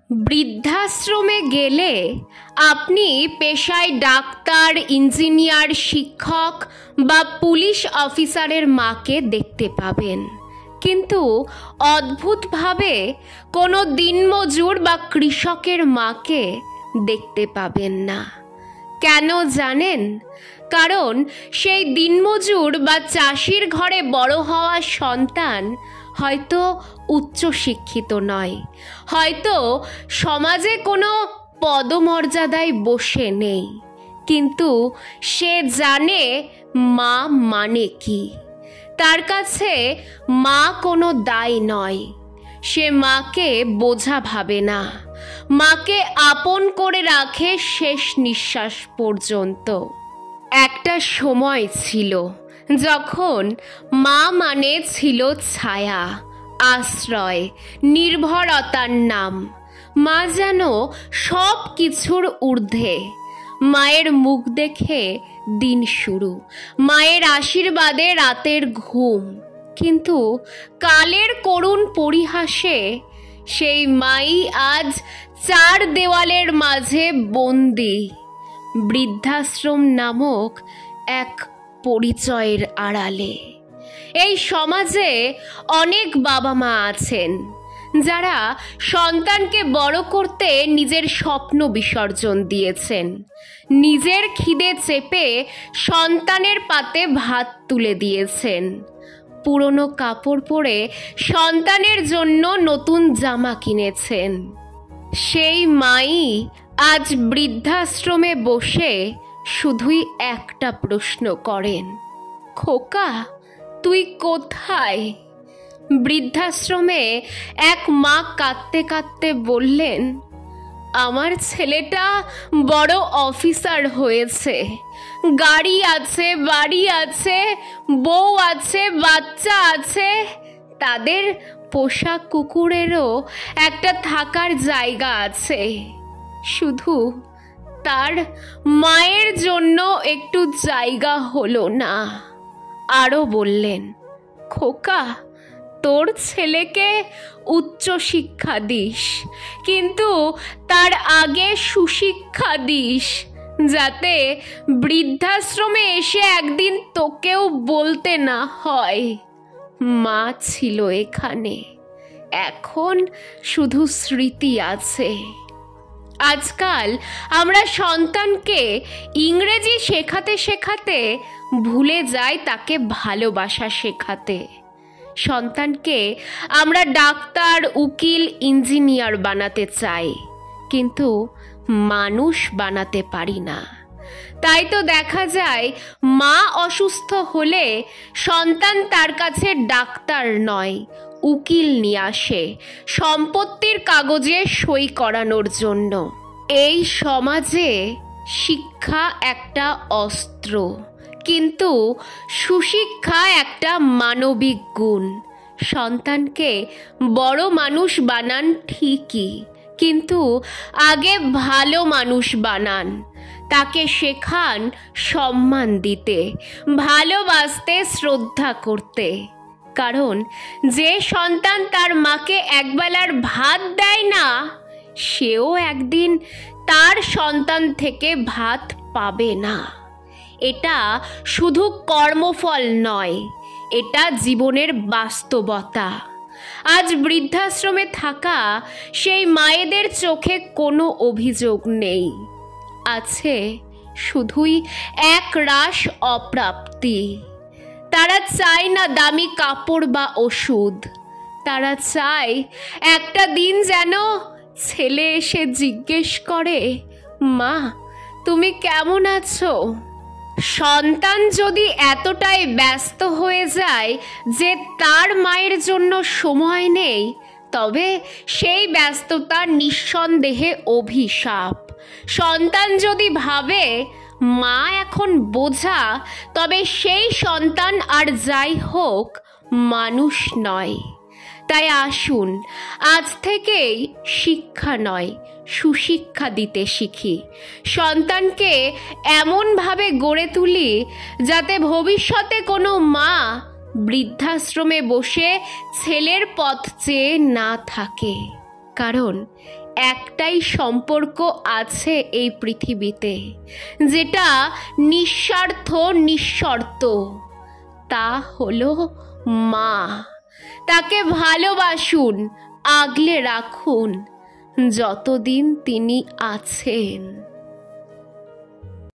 বৃদ্ধাশ্রমে গেলে আপনি পেশায় ডাক্তার, ইঞ্জিনিয়ার, শিক্ষক বা পুলিশ অফিসারের মাকে দেখতে পাবেন, কিন্তু অদ্ভুতভাবে কোনো দিনমজুর বা কৃষকের মাকে দেখতে পাবেন না। কেন জানেন? কারণ সেই দিনমজুর বা চাষির ঘরে বড় হওয়া সন্তান হয়তো উচ্চশিক্ষিত নয়, হয়তো সমাজে কোনো পদমর্যাদায় বসে নেই, কিন্তু সে জানে মা মানে কি। তার কাছে মা কোনো দায় নয়। সে মাকে বোঝা ভাবে না, মাকে আপন করে রাখে শেষ নিঃশ্বাস পর্যন্ত। একটা সময় ছিল যখন মা মানে ছিল ছায়া, আশ্রয়, নির্ভরতার নাম। মা যেন সব কিছুর ঊর্ধ্বে। মায়ের মুখ দেখে দিন শুরু, মায়ের আশীর্বাদে রাতের ঘুম। কিন্তু কালের করুণ পরিহাসে সেই মাই আজ চার দেওয়ালের মাঝে বন্দী, বৃদ্ধাশ্রম নামক এক পরিচয়ের আড়ালে। এই সমাজে অনেক বাবা মা আছেন যারা সন্তানকে বড় করতে নিজের স্বপ্ন বিসর্জন দিয়েছেন, নিজের খিদে চেপে সন্তানের পাতে ভাত তুলে দিয়েছেন, পুরনো কাপড় পরে সন্তানের জন্য নতুন জামা কিনেছেন। সেই মাই আজ বৃদ্ধাশ্রমে বসে শুধুই একটা প্রশ্ন করেন, খোকা তুই কোথায়? বৃদ্ধাশ্রমে এক মা কাঁদতে কাঁদতে বললেন, আমার ছেলেটা বড় অফিসার হয়েছে, গাড়ি আছে, বাড়ি আছে, বউ আছে, বাচ্চা আছে, তাদের পোষা কুকুরেরও একটা থাকার জায়গা আছে, শুধু তার মায়ের জন্য একটু জায়গা হলো না। আরও বললেন, খোকা তোর ছেলেকে উচ্চশিক্ষা দিস, কিন্তু তার আগে সুশিক্ষা দিস, যাতে বৃদ্ধাশ্রমে এসে একদিন তোকেও বলতে না হয় মা ছিল এখানে, এখন শুধু স্মৃতি আছে। আজকাল আমরা সন্তানকে ইংরেজি শেখাতে শেখাতে ভুলে যাই তাকে ভালোবাসা শেখাতে। সন্তানকে আমরা ডাক্তার, উকিল, ইঞ্জিনিয়ার বানাতে চাই, কিন্তু মানুষ বানাতে পারি না। তাই তো দেখা যায় মা অসুস্থ হলে সন্তান তার কাছে ডাক্তার নয়, উকিল নিয়ে আসে সম্পত্তির কাগজে সই করানোর জন্য। এই সমাজে শিক্ষা একটা অস্ত্র, কিন্তু সুশিক্ষা একটা মানবিক গুণ। সন্তানকে বড় মানুষ বানান ঠিকই, কিন্তু আগে ভালো মানুষ বানান। তাকে শেখান সম্মান দিতে, ভালোবাসতে, শ্রদ্ধা করতে। কারণ যে সন্তান তার মাকে একবেলার ভাত দেয় না, সেও একদিন তার সন্তান থেকে ভাত পাবে না। এটা শুধু কর্মফল নয়, এটা জীবনের বাস্তবতা। আজ বৃদ্ধাশ্রমে থাকা সেই মায়েদের চোখে কোনো অভিযোগ নেই, আছে শুধুই এক রাশ অপ্রাপ্তি। তারা চায় না দামি কাপড় বা ওষুধ, তারা চায় একটা দিন যেন ছেলে এসে জিজ্ঞেস করে, মা তুমি কেমন আছো? সন্তান যদি এতটাই ব্যস্ত হয়ে যায় যে তার মায়ের জন্য সময় নেই, তবে সেই ব্যস্ততা নিঃসন্দেহে অভিশাপ। সন্তান যদি ভাবে মা এখন বোঝা, তবে সেই সন্তান আর যাই হোক মানুষ নয়। তাই আসুন আজ থেকেই শিক্ষা নয়, সুশিক্ষা দিতে শিখি। সন্তানকে এমনভাবে গড়ে তুলি যাতে ভবিষ্যতে কোনো মা বৃদ্ধাশ্রমে বসে ছেলের পথ চেয়ে না থাকে। কারণ একটাই সম্পর্ক আছে এই পৃথিবীতে, যেটা নিঃস্বার্থ নিঃশর্ত, তা হলো মা। তাকে ভালোবাসুন, আগলে রাখুন যতদিন তিনি আছেন।